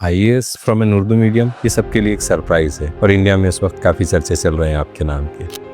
IAS from an Urdu medium, ये सबके लिए एक सरप्राइज है और इंडिया में इस वक्त काफ़ी चर्चे चल रहे हैं आपके नाम के।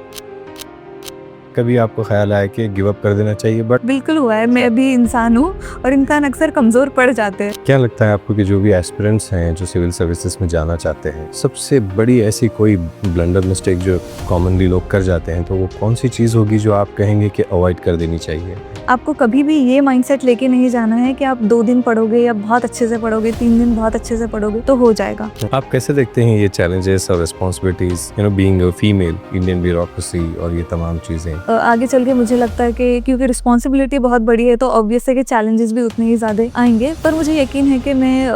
कभी आपको ख्याल आया कि गिव अप कर देना चाहिए? बट बिल्कुल हुआ है। मैं भी इंसान हूँ और इंसान अक्सर कमज़ोर पड़ जाते हैं। क्या लगता है आपको कि जो भी एस्पिरेंट्स हैं जो सिविल सर्विसेज में जाना चाहते हैं, सबसे बड़ी ऐसी कोई ब्लंडर मिस्टेक जो कॉमनली लोग कर जाते हैं, तो वो कौन सी चीज़ होगी जो आप कहेंगे कि अवॉइड कर देनी चाहिए? आपको कभी भी ये माइंडसेट लेके नहीं जाना है कि आप 2 दिन पढ़ोगे या बहुत अच्छे से पढ़ोगे, 3 दिन बहुत अच्छे से पढ़ोगे तो हो जाएगा। आप कैसे देखते हैं ये चैलेंजेस और responsibilities being a female, Indian bureaucracy और ये तमाम चीज़ें? आगे चल के मुझे लगता है कि क्योंकि रिस्पॉन्सिबिलिटी बहुत बड़ी है तो ऑब्वियस है कि चैलेंजेस भी उतने ही ज़्यादा आएंगे, पर मुझे यकीन है कि मैं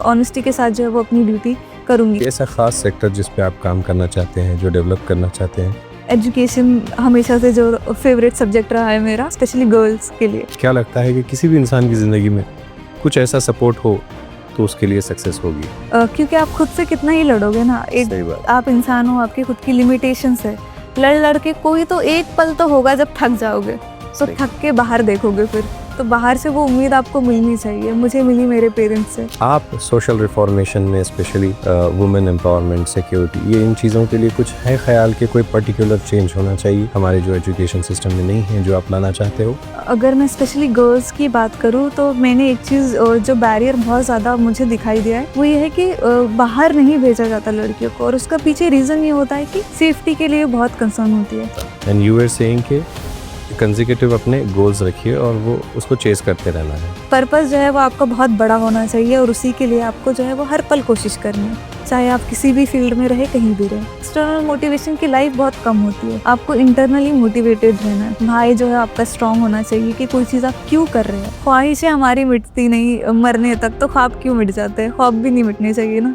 ऑनेस्टी के साथ जो है वो अपनी ड्यूटी करूँगी। ऐसा खास सेक्टर जिस पे आप काम करना चाहते हैं, जो डेवलप करना चाहते हैं? एजुकेशन हमेशा से जो फेवरेट सब्जेक्ट रहा है मेरा, स्पेशली गर्ल्स के लिए। क्या लगता है कि किसी भी इंसान की ज़िंदगी में कुछ ऐसा सपोर्ट हो तो उसके लिए सक्सेस होगी? क्योंकि आप खुद से कितना ही लड़ोगे ना, सही बात। आप इंसान हो, आपकी खुद की लिमिटेशंस है। लड़ के कोई तो एक पल तो होगा जब थक जाओगे, तो सही। थक के बाहर देखोगे, फिर तो बाहर से वो उम्मीद आपको मिलनी चाहिए। मुझे मिली मेरे पेरेंट्स से। आप सोशल रिफॉर्मेशन में स्पेशली वुमेन एम्पावरमेंट, सिक्योरिटी, ये इन चीज़ों के लिए कुछ है ख्याल कि कोई पर्टिकुलर चेंज होना चाहिए हमारे जो एजुकेशन सिस्टम में नहीं है, जो आप लाना चाहते हो? अगर मैं स्पेशली गर्ल्स की बात करूँ तो मैंने एक चीज़ जो बैरियर बहुत ज़्यादा मुझे दिखाई दिया है वो ये है कि बाहर नहीं भेजा जाता लड़कियों को, और उसका पीछे रीज़न ये होता है कि सेफ्टी के लिए बहुत कंसर्न होती है। एंड यू आर सेइंग कि कंसेक्यूटिव अपने गोल्स रखिए और वो उसको चेस करते रहना है। पर्पस जो है वो आपका बहुत बड़ा होना चाहिए और उसी के लिए आपको जो है वो हर पल कोशिश करनी है, चाहे आप किसी भी फील्ड में रहे, कहीं भी रहे। एक्सटर्नल मोटिवेशन की लाइफ बहुत कम होती है, आपको इंटरनली मोटिवेटेड रहना है। भाई जो है आपका स्ट्रांग होना चाहिए कि कोई चीज़ आप क्यों कर रहे हैं। ख्वाहिशें हमारी मिटती नहीं, मरने तक तो ख्वाब क्यों मिट जाते हैं, ख्वाब भी नहीं मिटने चाहिए ना।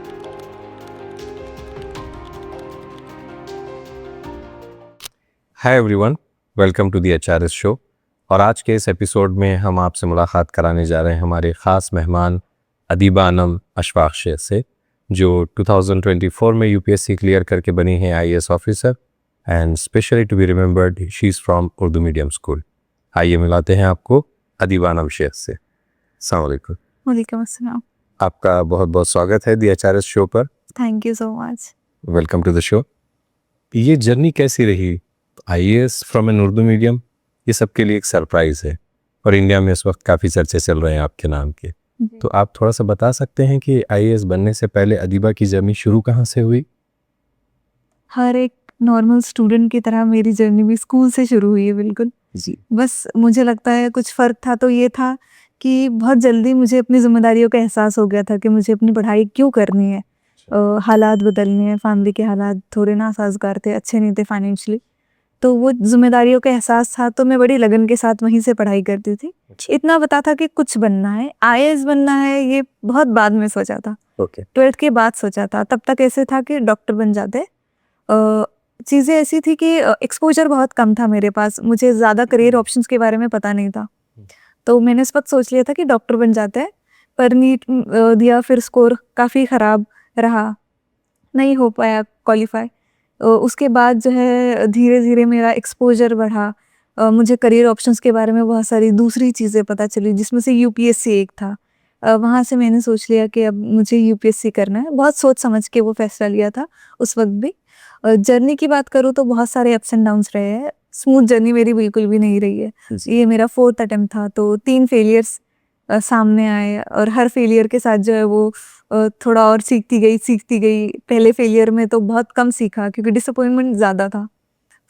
Hi everyone, welcome to the HRS show. और आज के इस एपिसोड में हम आपसे मुलाकात कराने जा रहे हैं हमारे ख़ास मेहमान अदीबा अनम अशफाक शेख से, जो 2024 में यूपीएससी क्लियर करके बनी हैं IAS officer and specially to be remembered she is from Urdu medium school. आइए मिलाते हैं आपको अदीबा अनम शेख से। अस्सलाम वालेकुम। वालेकुम अस्सलाम। आपका बहुत बहुत स्वागत है द एचआरएस शो पर। Thank you so much. Welcome to the show. ये जर्नी कैसी रही? IAS from an Urdu medium, ये सबके लिए एक सरप्राइज है और इंडिया में इस वक्त काफ़ी चर्चे चल रहे हैं आपके नाम के। तो आप थोड़ा सा बता सकते हैं कि आईएएस बनने से पहले अदीबा की जर्नी शुरू कहाँ से हुई? हर एक नॉर्मल स्टूडेंट की तरह मेरी जर्नी भी स्कूल से शुरू हुई है। बिल्कुल जी। बस मुझे लगता है कुछ फ़र्क था तो ये था कि बहुत जल्दी मुझे अपनी ज़िम्मेदारियों का एहसास हो गया था कि मुझे अपनी पढ़ाई क्यों करनी है। हालात बदलने हैं, फैमिली के हालात थोड़े ना साज़गार थे, अच्छे नहीं थे फाइनेंशियली, तो वो ज़िम्मेदारियों का एहसास था, तो मैं बड़ी लगन के साथ वहीं से पढ़ाई करती थी। इतना पता था कि कुछ बनना है, आईएएस बनना है, ये बहुत बाद में सोचा था। ओके। 12th के बाद सोचा था, तब तक ऐसे था कि डॉक्टर बन जाते। चीज़ें ऐसी थी कि एक्सपोजर बहुत कम था मेरे पास, मुझे ज़्यादा करियर ऑप्शंस के बारे में पता नहीं था, तो मैंने उस वक्त सोच लिया था कि डॉक्टर बन जाते हैं। पर नीट दिया, फिर स्कोर काफ़ी ख़राब रहा, नहीं हो पाया क्वालिफाई। उसके बाद जो है धीरे धीरे मेरा एक्सपोजर बढ़ा, मुझे करियर ऑप्शंस के बारे में बहुत सारी दूसरी चीज़ें पता चली, जिसमें से यूपीएससी एक था। वहाँ से मैंने सोच लिया कि अब मुझे यूपीएससी करना है, बहुत सोच समझ के वो फैसला लिया था उस वक्त भी। जर्नी की बात करूँ तो बहुत सारे अप्स एंड डाउन्स रहे हैं, स्मूथ जर्नी मेरी बिल्कुल भी नहीं रही है। ये मेरा 4th अटेम्प्ट था, तो 3 फेलियर्स सामने आए और हर फेलियर के साथ जो है वो थोड़ा और सीखती गई। पहले फेलियर में तो बहुत कम सीखा क्योंकि डिसअपॉइंटमेंट ज़्यादा था,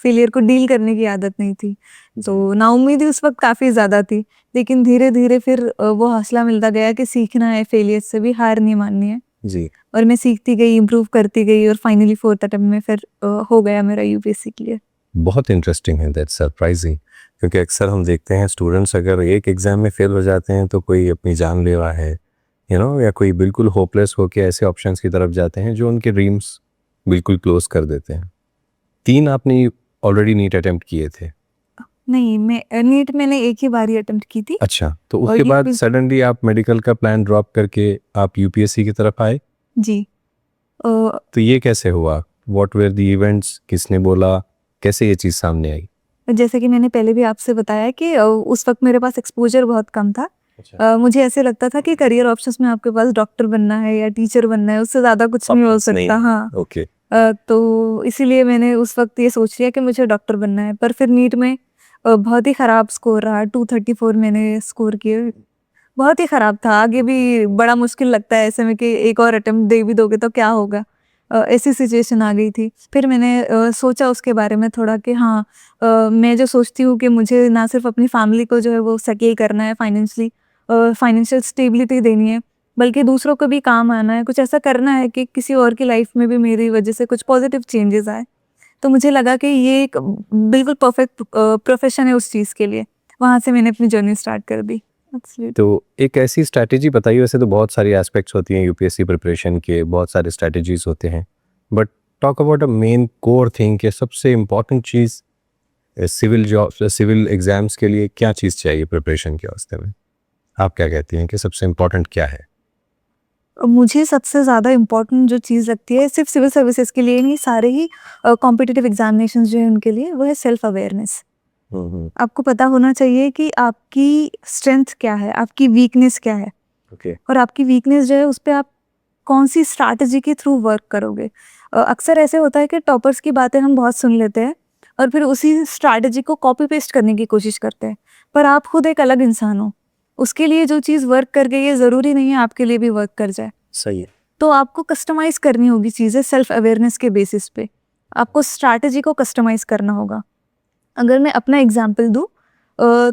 फेलियर को डील करने की आदत नहीं थी, तो नाउम्मीदी उस वक्त काफ़ी ज़्यादा थी। लेकिन धीरे धीरे फिर वो हौसला मिलता गया कि सीखना है, फेलियर से भी हार नहीं माननी है जी। और मैं सीखती गई, इम्प्रूव करती गई और फाइनली 4th अटेम्प्ट में फिर हो गया मेरा यूपीएससी क्लियर। बहुत इंटरेस्टिंग है, दैट्स सरप्राइजिंग, क्योंकि अक्सर हम देखते हैं स्टूडेंट्स अगर एक एग्ज़ाम में फेल हो जाते हैं तो कोई अपनी जान ले रहा है, या कोई बिल्कुल होपलेस होके ऐसे ऑप्शंस की तरफ जाते हैं जो उनके ड्रीम्स बिल्कुल क्लोज कर देते हैं। 3 आपने ऑलरेडी नीट अटेम्प्ट किए थे? नहीं, मैं नीट मैंने एक ही बार ही अटेम्प्ट की थी। अच्छा, तो उसके बाद सडनली आप मेडिकल का प्लान ड्रॉप करके आप यूपीएससी की तरफ आए? जी। तो ये कैसे हुआ? What were the events? किसने बोला? कैसे ये चीज़ सामने आई? जैसे कि मैंने पहले भी आपसे बताया कि उस वक्त मेरे पास एक्सपोजर बहुत कम था, मुझे ऐसे लगता था कि करियर ऑप्शंस में आपके पास डॉक्टर बनना है या टीचर बनना है, उससे ज़्यादा कुछ नहीं हो Options नहीं सकता। है। हाँ। ओके। तो इसीलिए मैंने उस वक्त ये सोच लिया कि मुझे डॉक्टर बनना है। पर फिर नीट में बहुत ही ख़राब स्कोर रहा, 234 मैंने स्कोर किए। बहुत ही ख़राब था, आगे भी बड़ा मुश्किल लगता है ऐसे में कि एक और अटेम्प्ट दे भी दोगे तो क्या होगा। ऐसी सिचुएशन आ गई थी। फिर मैंने सोचा उसके बारे में थोड़ा कि हाँ, मैं जो सोचती हूँ कि मुझे ना सिर्फ अपनी फैमिली को जो है वो सेटल करना है फाइनेंशियली, फाइनेंशियल स्टेबिलिटी देनी है, बल्कि दूसरों को भी काम आना है, कुछ ऐसा करना है कि किसी और की लाइफ में भी मेरी वजह से कुछ पॉजिटिव चेंजेस आए। तो मुझे लगा कि ये एक बिल्कुल परफेक्ट प्रोफेशन है उस चीज़ के लिए। वहाँ से मैंने अपनी जर्नी स्टार्ट कर दी। Absolutely. तो एक ऐसी स्ट्रैटेजी बताइए, वैसे तो बहुत सारी एस्पेक्ट्स होती हैं यूपीएससी प्रिपरेशन के, बहुत सारे स्ट्रैटेजीज होते हैं, but talk about a main core thing कि सबसे इम्पॉर्टेंट चीज़ सिविल जॉब, सिविल एग्जाम्स के लिए क्या चीज़ चाहिए प्रिपरेशन के वास्ते में? आप क्या कहती हैं कि सबसे इम्पॉर्टेंट क्या है? मुझे सबसे ज़्यादा इम्पोर्टेंट जो चीज़ लगती है, सिर्फ सिविल सर्विसेज के लिए नहीं, सारे ही कॉम्पिटिटिव एग्जामिनेशंस जो है उनके लिए, वो है सेल्फ अवेयरनेस। आपको पता होना चाहिए कि आपकी स्ट्रेंथ क्या है, आपकी वीकनेस क्या है, ओके। और आपकी वीकनेस जो है उस पे आप कौन सी स्ट्रैटेजी के थ्रू वर्क करोगे। अक्सर ऐसे होता है कि टॉपर्स की बातें हम बहुत सुन लेते हैं और फिर उसी स्ट्रैटेजी को कॉपी पेस्ट करने की कोशिश करते हैं, पर आप खुद एक अलग इंसान हो। उसके लिए जो चीज़ वर्क कर गई है ज़रूरी नहीं है आपके लिए भी वर्क कर जाए। सही है। तो आपको कस्टमाइज़ करनी होगी चीज़ें सेल्फ अवेयरनेस के बेसिस पे। आपको स्ट्रैटेजी को कस्टमाइज़ करना होगा। अगर मैं अपना एग्जांपल दूँ,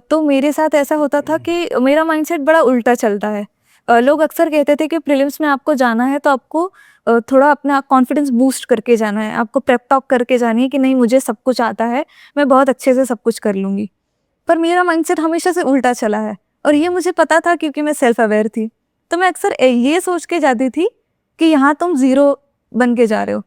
तो मेरे साथ ऐसा होता था कि मेरा माइंडसेट बड़ा उल्टा चलता है। लोग अक्सर कहते थे कि प्रीलिम्स में आपको जाना है तो आपको थोड़ा अपना कॉन्फिडेंस बूस्ट करके जाना है। आपको प्रेप टॉक करके जानी है कि नहीं, मुझे सब कुछ आता है, मैं बहुत अच्छे से सब कुछ कर लूँगी। पर मेरा माइंडसेट हमेशा से उल्टा चला है और ये मुझे पता था क्योंकि मैं सेल्फ अवेयर थी। तो मैं अक्सर ये सोच के जाती थी कि यहाँ तुम ज़ीरो बन के जा रहे हो।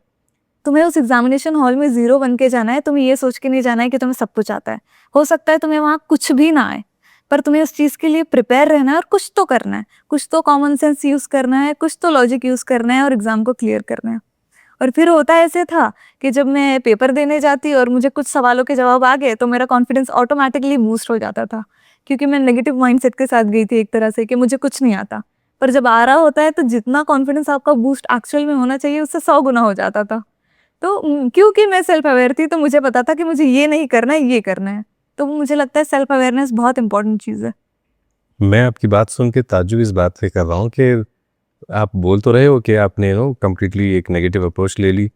तुम्हें उस एग्जामिनेशन हॉल में ज़ीरो बन के जाना है, तुम्हें ये सोच के नहीं जाना है कि तुम्हें सब कुछ आता है। हो सकता है तुम्हें वहाँ कुछ भी ना आए, पर तुम्हें उस चीज़ के लिए प्रिपेयर रहना है और कुछ तो करना है। कुछ तो कॉमन सेंस यूज़ करना है, कुछ तो लॉजिक यूज़ करना है और एग्ज़ाम को क्लियर करना है। और फिर होता ऐसे था कि जब मैं पेपर देने जाती और मुझे कुछ सवालों के जवाब आ गए तो मेरा कॉन्फिडेंस ऑटोमेटिकली बूस्ट हो जाता था, क्योंकि मैं नेगेटिव माइंडसेट के साथ गई थी एक तरह से कि मुझे कुछ नहीं आता। पर जब आ रहा होता है तो जितना कॉन्फिडेंस आपका बूस्ट एक्चुअल में होना चाहिए उससे 100 गुना हो जाता था। तो क्योंकि मैं सेल्फ अवेयर थी तो मुझे पता था कि मुझे ये नहीं करना है, ये करना है। तो मुझे लगता है सेल्फ अवेयरनेस बहुत इंपॉर्टेंट चीज़ है। मैं आपकी बात सुन के ताज्जुब इस बात से कर रहा हूँ कि आप बोल तो रहे हो कि आपने कम्प्लीटली एक नेगेटिव अप्रोच ले ली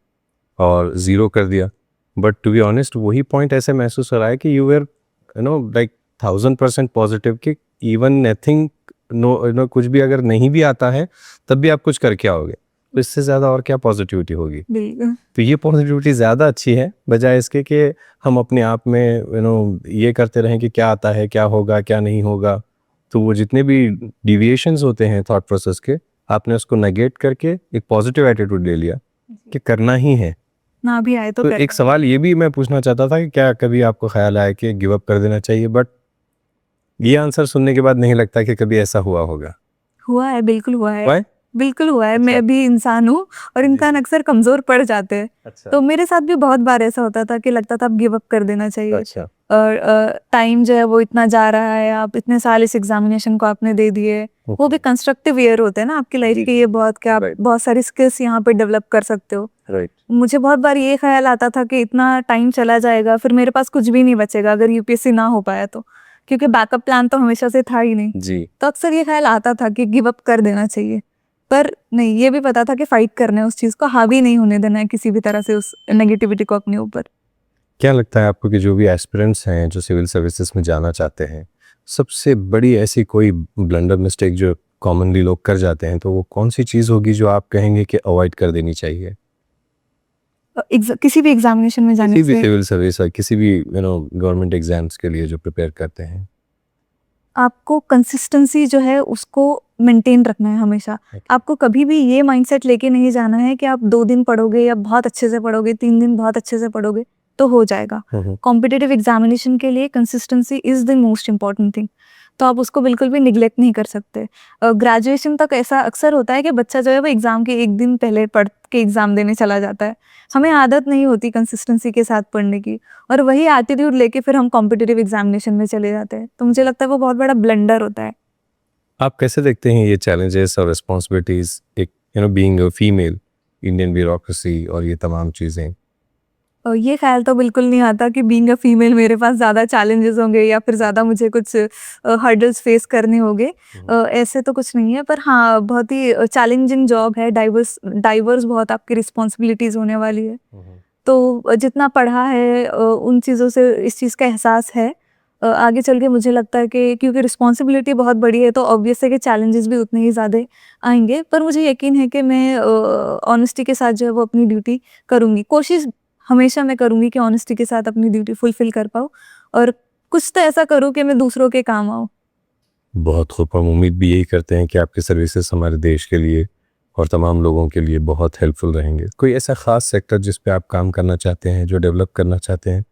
और ज़ीरो कर दिया, बट टू बी ऑनेस्ट वही पॉइंट ऐसे महसूस हो रहा है कि यू वेर लाइक 1000% पॉजिटिव कि इवन नथिंग, नो कुछ भी अगर नहीं भी आता है तब भी आप कुछ करके आओगे, तो इससे ज़्यादा और क्या पॉजिटिविटी होगी। बिल्कुल। तो ये पॉजिटिविटी ज़्यादा अच्छी है बजाय इसके कि हम अपने आप में ये करते रहें कि क्या आता है, क्या होगा, क्या नहीं होगा। तो वो जितने भी डिविएशंस होते हैं थॉट प्रोसेस के, आपने उसको नेगेट करके एक पॉजिटिव एटीट्यूड ले लिया कि करना ही है। ना भी आए तो तो कर एक सवाल ये भी मैं पूछना चाहता था कि क्या कभी आपको ख्याल आया कि गिव अप कर देना चाहिए, बट ये आंसर सुनने के बाद नहीं लगता कि कभी ऐसा हुआ होगा। हुआ है, बिल्कुल हुआ है। Why? बिल्कुल हुआ है। अच्छा। मैं भी इंसान हूँ और इंसान अक्सर कमज़ोर पड़ जाते हैं। अच्छा। तो मेरे साथ भी बहुत बार ऐसा होता था कि लगता था अब गिव अप कर देना चाहिए। अच्छा। और टाइम जो है वो इतना जा रहा है, आप इतने साल इस एग्जामिनेशन को आपने दे दिए। वो भी कंस्ट्रक्टिव ईयर होते हैं ना आपकी लाइफ के, ये बहुत कि आप Right. बहुत सारी स्किल्स यहाँ पे डेवलप कर सकते हो। राइट। मुझे बहुत बार ये ख्याल आता था कि इतना टाइम चला जाएगा, फिर मेरे पास कुछ भी नहीं बचेगा अगर यूपीएससी ना हो पाया तो, क्योंकि बैकअप प्लान तो हमेशा से था ही नहीं। जी। तो अक्सर ये ख्याल आता था कि गिव अप कर देना चाहिए, पर नहीं, ये भी पता था कि फाइट करना है, उस चीज़ को हावी नहीं होने देना है किसी भी तरह से, उस नेगेटिविटी को अपने ऊपर। क्या लगता है आपको कि जो भी एस्पिरेंट्स हैं जो सिविल सर्विसेज में जाना चाहते हैं, सबसे बड़ी ऐसी कोई ब्लंडर मिस्टेक जो कॉमनली लोग कर जाते हैं, तो वो कौन सी चीज़ होगी जो आप कहेंगे कि अवॉइड कर देनी चाहिए? किसी भी एग्जामिनेशन में जाने किसी भी से सिविल सर्विस और किसी भी गवर्नमेंट एग्जाम्स के लिए जो प्रिपेयर करते हैं। आपको कंसिस्टेंसी जो है उसको मेंटेन रखना है हमेशा। आपको कभी भी ये माइंडसेट लेके नहीं जाना है कि आप 2 दिन पढ़ोगे या बहुत अच्छे से पढ़ोगे, 3 दिन बहुत अच्छे से पढ़ोगे तो हो जाएगा। कॉम्पिटिटिव एग्जामिनेशन के लिए consistency is the most important thing. तो आप उसको बिल्कुल भी निग्लेक्ट नहीं कर सकते। ग्रेजुएशन तक ऐसा अक्सर होता है कि बच्चा जो है वो एग्ज़ाम के 1 दिन पहले पढ़ के एग्ज़ाम देने चला जाता है। हमें आदत नहीं होती कंसिस्टेंसी के साथ पढ़ने की, और वही एटीट्यूड लेके फिर हम कॉम्पिटिटिव एग्जामिनेशन में चले जाते हैं। तो मुझे लगता है वो बहुत बड़ा ब्लंडर होता है। आप कैसे देखते हैं ये चैलेंजेस और रिस्पॉन्सिबिलिटीज, एक being a female, Indian bureaucracy और ये तमाम चीज़ें? ये ख़्याल तो बिल्कुल नहीं आता कि बीइंग अ फीमेल मेरे पास ज़्यादा चैलेंजेस होंगे या फिर ज़्यादा मुझे कुछ हर्डल्स फेस करने होंगे। ऐसे तो कुछ नहीं है, पर हाँ, बहुत ही चैलेंजिंग जॉब है, डाइवर्स बहुत आपकी रिस्पॉन्सिबिलिटीज़ होने वाली है। तो जितना पढ़ा है उन चीज़ों से इस चीज़ का एहसास है। आगे चल के मुझे लगता है कि क्योंकि रिस्पॉन्सिबिलिटी बहुत बड़ी है तो ऑब्वियस है कि चैलेंजेस भी उतने ही ज़्यादा आएँगे। पर मुझे यकीन है कि मैं ऑनेस्टी के साथ जो है वो अपनी ड्यूटी करूँगी। कोशिश हमेशा मैं करूँगी कि ऑनेस्टी के साथ अपनी ड्यूटी फुलफ़िल कर पाऊँ और कुछ तो ऐसा करूँ कि मैं दूसरों के काम आऊँ। बहुत खूब, हम उम्मीद भी यही करते हैं कि आपके सर्विसेज हमारे देश के लिए और तमाम लोगों के लिए बहुत हेल्पफुल रहेंगे। कोई ऐसा ख़ास सेक्टर जिस पे आप काम करना चाहते हैं, जो डेवलप करना चाहते हैं?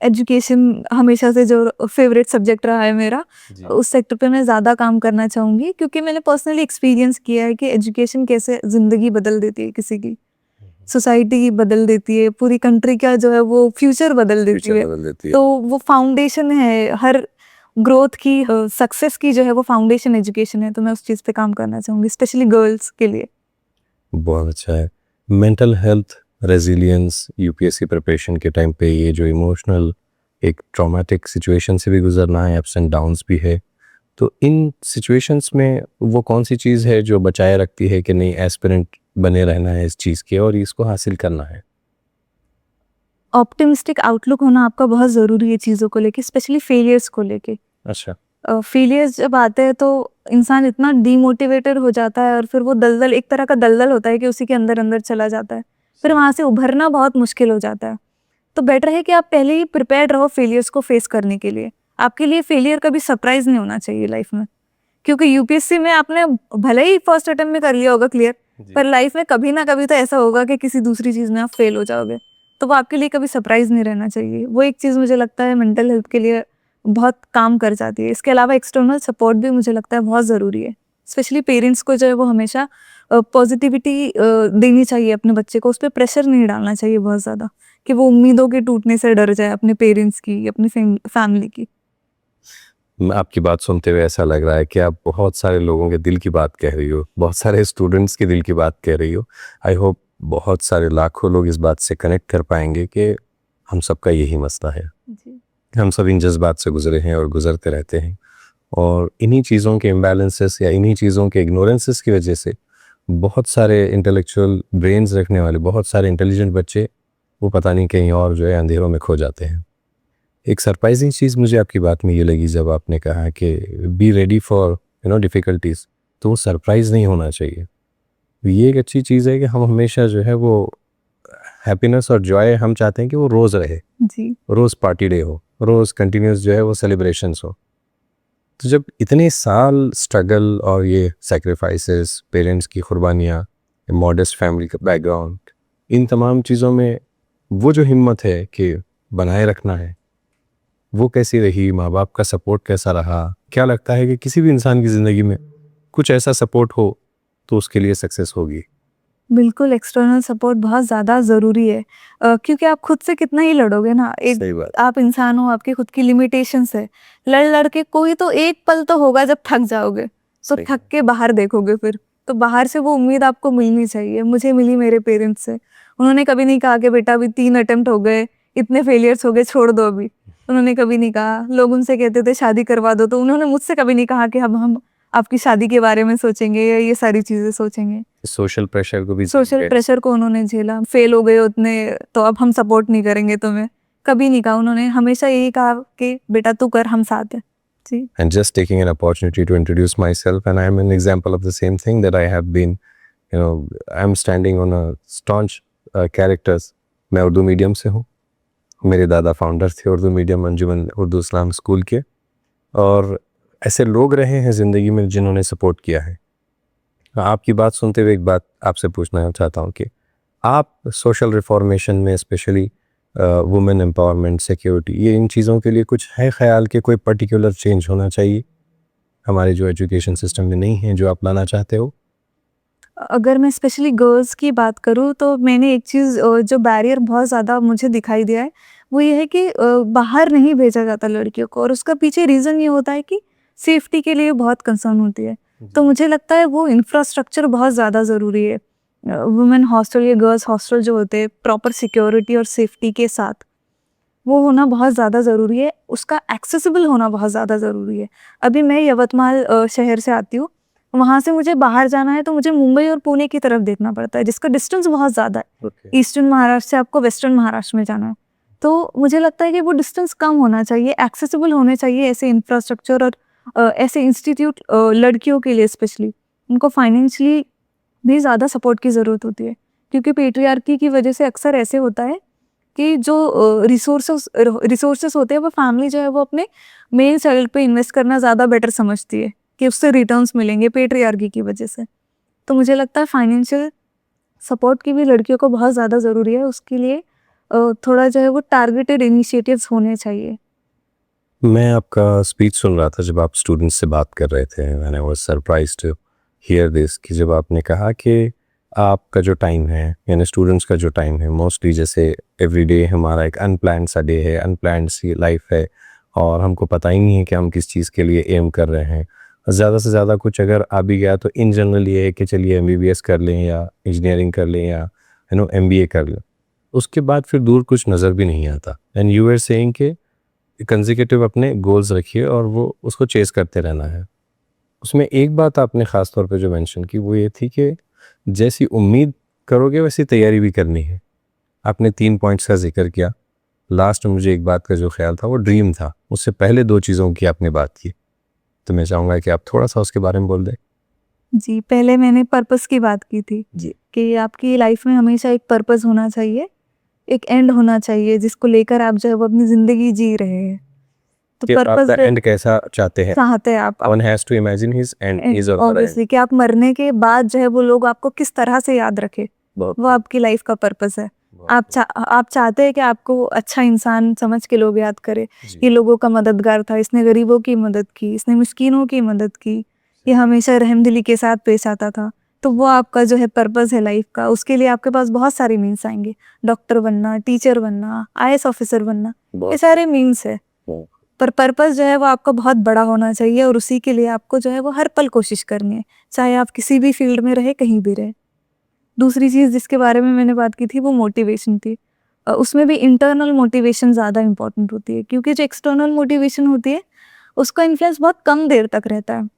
एजुकेशन हमेशा से जो फ़ेवरेट सब्जेक्ट रहा है मेरा, जी। उस सेक्टर पे मैं ज़्यादा काम करना चाहूँगी क्योंकि मैंने पर्सनली एक्सपीरियंस किया है कि एजुकेशन कैसे ज़िंदगी बदल देती है किसी की, सोसाइटी बदल देती है, पूरी कंट्री का जो है वो फ्यूचर बदल देती फ्यूचर है। बदल देती है। तो वो फाउंडेशन है हर ग्रोथ की, सक्सेस की जो है वो फाउंडेशन एजुकेशन है, तो मैं उस चीज़ पे काम करना चाहूँगी, स्पेशली गर्ल्स के लिए। बहुत अच्छा है। Mental health, resilience, UPSC preparation के टाइम पे ये जो इमोशनल एक ट्रॉमेटिक सिचुएशन से भी गुजरना है, अप्स एंड डाउन्स भी है, तो इन सिचुएशंस में वो कौन सी चीज़ है जो बचाए रखती है कि नहीं, एस्पिरेंट बने रहना है इस चीज़ के और इसको हासिल करना है? ऑप्टिमिस्टिक आउटलुक होना आपका बहुत ज़रूरी है चीज़ों को लेके, स्पेशली फेलियर्स को लेके। अच्छा। फेलियर्स जब आते हैं तो इंसान इतना डीमोटिवेटेड हो जाता है और फिर वो दलदल, एक तरह का दलदल होता है कि उसी के अंदर अंदर चला जाता है, फिर वहाँ से उभरना बहुत मुश्किल हो जाता है। तो बेटर है कि आप पहले ही प्रिपेयर्ड रहो फेलियर्स को फेस करने के लिए। आपके लिए फेलियर कभी सरप्राइज नहीं होना चाहिए लाइफ में, क्योंकि यूपीएससी में आपने भले ही फर्स्ट अटेम्प्ट में कर लिया होगा क्लियर, पर लाइफ में कभी ना कभी तो ऐसा होगा कि किसी दूसरी चीज़ में आप फेल हो जाओगे, तो वो आपके लिए कभी सरप्राइज नहीं रहना चाहिए। वो एक चीज़ मुझे लगता है मेंटल हेल्थ के लिए बहुत काम कर जाती है। इसके अलावा एक्सटर्नल सपोर्ट भी मुझे लगता है बहुत ज़रूरी है, स्पेशली पेरेंट्स को जो है वो हमेशा पॉजिटिविटी देनी चाहिए अपने बच्चे को, उस पर प्रेशर नहीं डालना चाहिए बहुत ज़्यादा कि वो उम्मीदों के टूटने से डर जाए अपने पेरेंट्स की, अपनी फैमिली की। आपकी बात सुनते हुए ऐसा लग रहा है कि आप बहुत सारे लोगों के दिल की बात कह रही हो, बहुत सारे स्टूडेंट्स के दिल की बात कह रही हो। आई होप बहुत सारे लाखों लोग इस बात से कनेक्ट कर पाएंगे कि हम सबका यही मसला है। जी। हम सब इन जज्बात से गुजरे हैं और गुजरते रहते हैं, और इन्हीं चीज़ों के इम्बैलेंसेस या इन्हीं चीज़ों के इग्नोरेंसेस की वजह से बहुत सारे इंटेलेक्चुअल ब्रेन्स रखने वाले, बहुत सारे इंटेलिजेंट बच्चे वो पता नहीं कहीं और जो है अंधेरों में खो जाते हैं। एक सरप्राइजिंग चीज़ मुझे आपकी बात में ये लगी जब आपने कहा कि बी रेडी फॉर डिफ़िकल्टीज़, तो वो सरप्राइज़ नहीं होना चाहिए। ये एक अच्छी चीज़ है कि हम हमेशा जो है वो हैप्पीनेस और जॉय हम चाहते हैं कि वो रोज़ रहे, जी। रोज़ पार्टी डे हो, रोज़ कंटिन्यूस जो है वो सेलिब्रेशंस हो। तो जब इतने साल स्ट्रगल और ये सैक्रिफाइसेस, पेरेंट्स की कुर्बानियाँ, मॉडेस्ट फैमिली का बैकग्राउंड, इन तमाम चीज़ों में वो जो हिम्मत है कि बनाए रखना है, वो कैसी रही? माँ बाप का सपोर्ट कैसा रहा? क्या लगता है कि किसी भी इंसान की ज़िंदगी में कुछ ऐसा सपोर्ट हो तो उसके लिए सक्सेस होगी? बिल्कुल, एक्सटर्नल सपोर्ट बहुत ज़्यादा ज़रूरी है, क्योंकि आप खुद से कितना ही लड़ोगे ना, एक सही बात। आप इंसान हो, आपकी खुद की लिमिटेशंस है, लड़ के कोई तो एक पल तो होगा जब थक जाओगे, तो सही। थक के बाहर देखोगे फिर, तो बाहर से वो उम्मीद आपको मिलनी चाहिए। मुझे मिली मेरे पेरेंट्स से, उन्होंने कभी नहीं कहा कि बेटा अभी 3 अटेम्प्ट हो गए, इतने फेलियर्स हो गए, छोड़ दो अभी। उन्होंने कभी नहीं कहा। लोग उनसे कहते थे शादी करवा दो, तो उन्होंने मुझसे कभी नहीं कहा कि अब हम आपकी शादी के बारे में सोचेंगे या ये सारी चीज़ें सोचेंगे। सोशल प्रेशर को भी सोशल प्रेशर को उन्होंने झेला, फेल हो गए उतने तो अब हम सपोर्ट नहीं करेंगे तुम्हें, कभी नहीं कहा उन्होंने, हमेशा यही कहा कि बेटा तू कर, हम साथ हैं। जी। and just taking an opportunity to introduce myself, and I am an example of the same thing that I have been, I'm standing on a staunch characters. मैं उर्दू मीडियम से हूँ, मेरे दादा फाउंडर थे उर्दू मीडियम अंजुमन उर्दू इस्लाम स्कूल के, और ऐसे लोग रहे हैं ज़िंदगी में जिन्होंने सपोर्ट किया है। आपकी बात सुनते हुए एक बात आपसे पूछना चाहता हूँ कि आप सोशल रिफॉर्मेशन में, स्पेशली वुमेन एम्पावरमेंट, सिक्योरिटी, ये इन चीज़ों के लिए कुछ है ख्याल कि कोई पर्टिकुलर चेंज होना चाहिए हमारे जो एजुकेशन सिस्टम में नहीं है, जो आप लाना चाहते हो? अगर मैं स्पेशली गर्ल्स की बात करूँ तो मैंने एक चीज़, जो बैरियर बहुत ज़्यादा मुझे दिखाई दिया है, वो ये है कि बाहर नहीं भेजा जाता लड़कियों को, और उसका पीछे रीज़न ये होता है कि सेफ्टी के लिए बहुत कंसर्न होती है। तो मुझे लगता है वो इंफ्रास्ट्रक्चर बहुत ज़्यादा ज़रूरी है। वुमेन हॉस्टल या गर्ल्स हॉस्टल जो होते हैं प्रॉपर सिक्योरिटी और सेफ्टी के साथ, वो होना बहुत ज़्यादा ज़रूरी है, उसका एक्सेसिबल होना बहुत ज़्यादा ज़रूरी है। अभी मैं यवतमाल शहर से आती हूँ, वहाँ से मुझे बाहर जाना है तो मुझे मुंबई और पुणे की तरफ देखना पड़ता है, जिसका डिस्टेंस बहुत ज़्यादा है। ईस्टर्न महाराष्ट्र से आपको वेस्टर्न महाराष्ट्र में जाना है, तो मुझे लगता है कि वो डिस्टेंस कम होना चाहिए, एक्सेसिबल होने चाहिए ऐसे इंफ्रास्ट्रक्चर और ऐसे इंस्टीट्यूट लड़कियों के लिए स्पेशली। उनको फाइनेंशियली भी ज़्यादा सपोर्ट की ज़रूरत होती है, क्योंकि पेट्रियार्की की वजह से अक्सर ऐसे होता है कि जो रिसोर्सेस होते हैं वो फैमिली जो है वो अपने मेल चाइल्ड पे इन्वेस्ट करना ज़्यादा बेटर समझती है कि उससे रिटर्न्स मिलेंगे पेट्रियार्की की वजह से। तो मुझे लगता है फाइनेंशियल सपोर्ट की भी लड़कियों को बहुत ज़्यादा ज़रूरी है, उसके लिए थोड़ा जो है वो टारगेटेड इनिशिएटिव्स होने चाहिए। मैं आपका स्पीच सुन रहा था जब आप स्टूडेंट्स से बात कर रहे थे, and I was surprised to hear this कि जब आपने कहा कि आपका जो टाइम है, यानी स्टूडेंट्स का जो टाइम है, मोस्टली जैसे एवरीडे हमारा एक अनप्लान्ड सा डे है, अनप्लान्ड सी लाइफ है, और हमको पता ही नहीं है कि हम किस चीज़ के लिए एम कर रहे हैं। ज़्यादा से ज़्यादा कुछ अगर आ भी गया तो इन जनरल ये है कि चलिए MBBS कर लें या इंजीनियरिंग कर लें या MBA कर लें, उसके बाद फिर दूर कुछ नज़र भी नहीं आता। एंड यू आर सेइंग कि कंसेक्यूटिव अपने गोल्स रखिए और वो उसको चेस करते रहना है। उसमें एक बात आपने ख़ास तौर पे जो मेंशन की वो ये थी कि जैसी उम्मीद करोगे वैसी तैयारी भी करनी है। आपने 3 पॉइंट्स का ज़िक्र किया। लास्ट में मुझे एक बात का जो ख़्याल था वो ड्रीम था। उससे पहले 2 चीज़ों की आपने बात की। तो मैं चाहूँगा कि आप थोड़ा-सा उसके बारे में बोल दें। जी, पहले मैंने पर्पस की बात की थी जी। कि आपकी लाइफ में हमेशा एक पर्पस होना चाहिए, एक एंड होना चाहिए जिसको लेकर आप जो है वो अपनी ज़िंदगी जी रहे हैं। तो कि पर्पस आपका एंड कैसा चाहते हैं? चाहते हैं आप one has to imagine his end, his or her and. Obviously कि आप मरने के बाद जो है वो लोग आपको किस तरह से याद रखें, बहुत वो आपकी लाइफ का पर्पस है। बहुत आप चाहते हैं कि आपको अच्छा इंसान समझ के लोग याद करें, जी। ये लोगों का मददगार था, इसने गरीबों की मदद की, इसने मिस्कीनों की मदद की, ये हमेशा रहमदिली के साथ पेश आता था। तो वो आपका जो है पर्पस है लाइफ का, उसके लिए आपके पास बहुत सारे मीन्स आएंगे। डॉक्टर बनना, टीचर बनना, IAS ऑफिसर बनना, ये बहुत सारे मीन्स है। बहुत पर पर्पस जो है वो आपका बहुत बड़ा होना चाहिए और उसी के लिए आपको जो है वो हर पल कोशिश करनी है, चाहे आप किसी भी फील्ड में रहे, कहीं भी रहे। दूसरी चीज़ जिसके बारे में मैंने बात की थी वो मोटिवेशन थी। उसमें भी इंटरनल मोटिवेशन ज़्यादा इम्पोर्टेंट होती है, क्योंकि जो एक्सटर्नल मोटिवेशन होती है उसका इन्फ्लुएंस बहुत कम देर तक रहता है।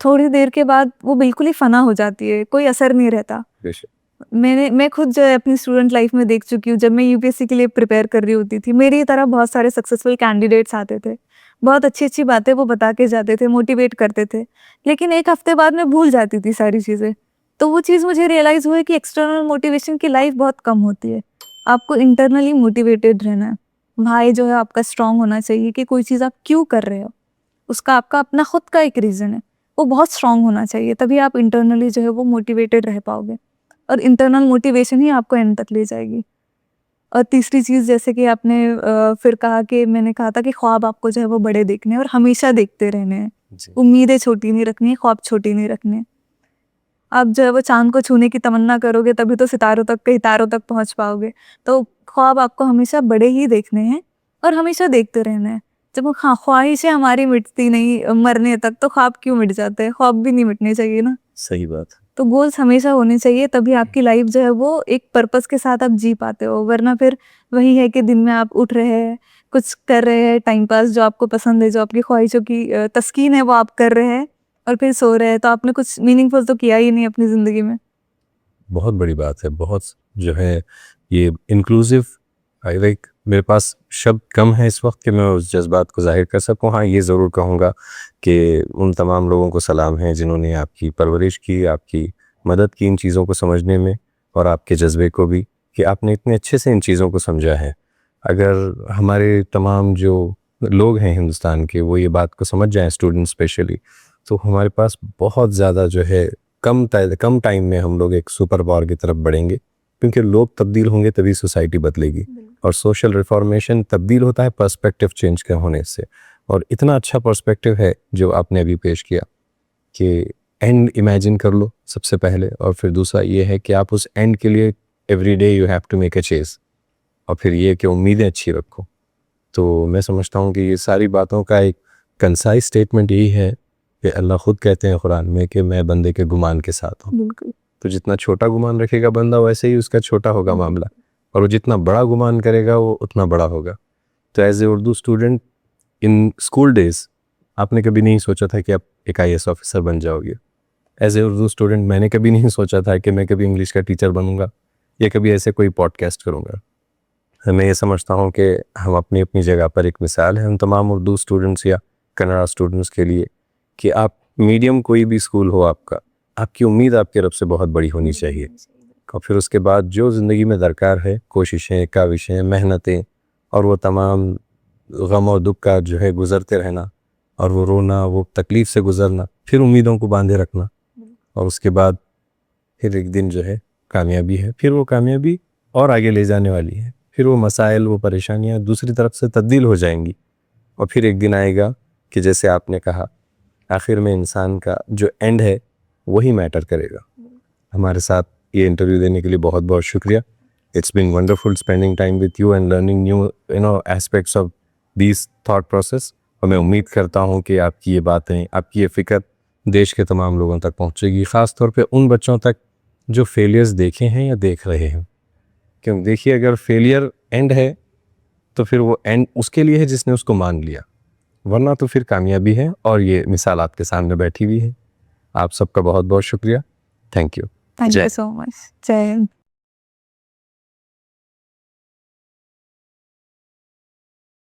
थोड़ी देर के बाद वो बिल्कुल ही फना हो जाती है, कोई असर नहीं रहता। बेशक। मैं खुद जो है अपनी स्टूडेंट लाइफ में देख चुकी हूँ, जब मैं UPSC के लिए प्रिपेयर कर रही होती थी, मेरी तरह बहुत सारे सक्सेसफुल कैंडिडेट्स आते थे, बहुत अच्छी-अच्छी बातें वो बता के जाते थे, मोटिवेट करते थे, लेकिन 1 हफ्ते बाद मैं भूल जाती थी सारी चीज़ें। तो वो चीज़ मुझे रियलाइज़ हुई कि एक्सटर्नल मोटिवेशन की लाइफ बहुत कम होती है, आपको इंटरनली मोटिवेटेड रहना है। भाई जो है आपका स्ट्रॉन्ग होना चाहिए कि कोई चीज़ आप क्यों कर रहे हो, उसका आपका अपना खुद का एक रीज़न है, वो बहुत स्ट्रॉन्ग होना चाहिए, तभी आप इंटरनली जो है वो मोटिवेटेड रह पाओगे और इंटरनल मोटिवेशन ही आपको एंड तक ले जाएगी। और तीसरी चीज़ जैसे कि आपने फिर कहा कि मैंने कहा था कि ख्वाब आपको जो है वो बड़े देखने हैं और हमेशा देखते रहने हैं। जी। उम्मीदें छोटी नहीं रखनी है, ख्वाब छोटी नहीं रखने हैं। आप जो है वो चाँद को छूने की तमन्ना करोगे तभी तो सितारों तक के सितारों तक पहुँच पाओगे। तो ख्वाब आपको हमेशा बड़े ही देखने हैं और हमेशा देखते रहना है। जब वो ख्वाहिशें हमारी मिटती नहीं मरने तक, तो ख्वाब क्यों मिट जाते हैं? ख्वाब भी नहीं मिटने चाहिए ना। सही बात है। तो गोल्स हमेशा होने चाहिए, तभी आपकी लाइफ जो है वो एक पर्पस के साथ आप जी पाते हो, वरना फिर वही है कि दिन में आप उठ रहे हैं, कुछ कर रहे हैं टाइम पास जो आपको पसंद है, जो आपकी ख्वाहिशों की तस्कीन है वो आप कर रहे हैं और फिर सो रहे हैं, तो आपने कुछ मीनिंगफुल तो किया ही नहीं अपनी ज़िंदगी में। बहुत बड़ी बात है। बहुत जो है ये इंक्लूसिव, आई लाइक, मेरे पास शब्द कम है इस वक्त कि मैं उस जज्बात को ज़ाहिर कर सकूँ। हाँ, ये ज़रूर कहूँगा कि उन तमाम लोगों को सलाम है जिन्होंने आपकी परवरिश की, आपकी मदद की इन चीज़ों को समझने में, और आपके जज्बे को भी कि आपने इतने अच्छे से इन चीज़ों को समझा है। अगर हमारे तमाम जो लोग हैं हिंदुस्तान के वो ये बात को समझ जाएँ, स्टूडेंट स्पेशली, तो हमारे पास बहुत ज़्यादा जो है कम टाइम में हम लोग एक सुपर पावर की तरफ बढ़ेंगे, क्योंकि लोग तब्दील होंगे तभी सोसाइटी बदलेगी। और सोशल रिफॉर्मेशन तब्दील होता है पर्सपेक्टिव चेंज के होने से, और इतना अच्छा पर्सपेक्टिव है जो आपने अभी पेश किया कि एंड इमेजिन कर लो सबसे पहले, और फिर दूसरा ये है कि आप उस एंड के लिए every day you have to make a chase, और फिर ये कि उम्मीदें अच्छी रखो। तो मैं समझता हूँ कि ये सारी बातों का एक कंसाइज स्टेटमेंट यही है कि अल्लाह खुद कहते हैं कुरान में कि मैं बंदे के गुमान के साथ हूँ। बिल्कुल। तो जितना छोटा गुमान रखेगा बंदा वैसे ही उसका छोटा होगा मामला, और वो जितना बड़ा गुमान करेगा वो उतना बड़ा होगा। तो as a Urdu student in school days आपने कभी नहीं सोचा था कि आप एक IAS ऑफिसर बन जाओगे। एज ए उर्दू स्टूडेंट मैंने कभी नहीं सोचा था कि मैं कभी इंग्लिश का टीचर बनूंगा या कभी ऐसे कोई पॉडकास्ट करूंगा। मैं ये समझता हूँ कि हम अपनी अपनी जगह पर एक मिसाल है उन तमाम उर्दू स्टूडेंट्स या कन्नड़ा स्टूडेंट्स के लिए कि आप मीडियम कोई भी स्कूल हो आपका, आपकी उम्मीद आपके रब से बहुत बड़ी होनी चाहिए। और फिर उसके बाद जो ज़िंदगी में दरकार है, कोशिशें, काविशें, मेहनतें और वो तमाम गम और दुख का जो है गुज़रते रहना, और वो रोना, वो तकलीफ़ से गुज़रना, फिर उम्मीदों को बांधे रखना, और उसके बाद फिर एक दिन जो है कामयाबी है, फिर वो कामयाबी और आगे ले जाने वाली है, फिर वो मसाइल, वो परेशानियाँ दूसरी तरफ से तब्दील हो जाएंगी, और फिर एक दिन आएगा कि जैसे आपने कहा आखिर में इंसान का जो एंड है वही मैटर करेगा। हमारे साथ ये इंटरव्यू देने के लिए बहुत बहुत शुक्रिया। It's been wonderful spending time with you and learning new aspects of this thought process. और मैं उम्मीद करता हूँ कि आपकी ये बातें, आपकी ये फ़िक्र देश के तमाम लोगों तक पहुँचेगी, ख़ास तौर पे उन बच्चों तक जो फेलियर्स देखे हैं या देख रहे हैं। क्योंकि देखिए, अगर फेलियर एंड है तो फिर वो एंड उसके लिए है जिसने उसको मान लिया, वरना तो फिर कामयाबी है, और ये मिसाल आपके सामने बैठी हुई है। आप सबका बहुत बहुत शुक्रिया। Thank you. Thank you so much. जय हिंद।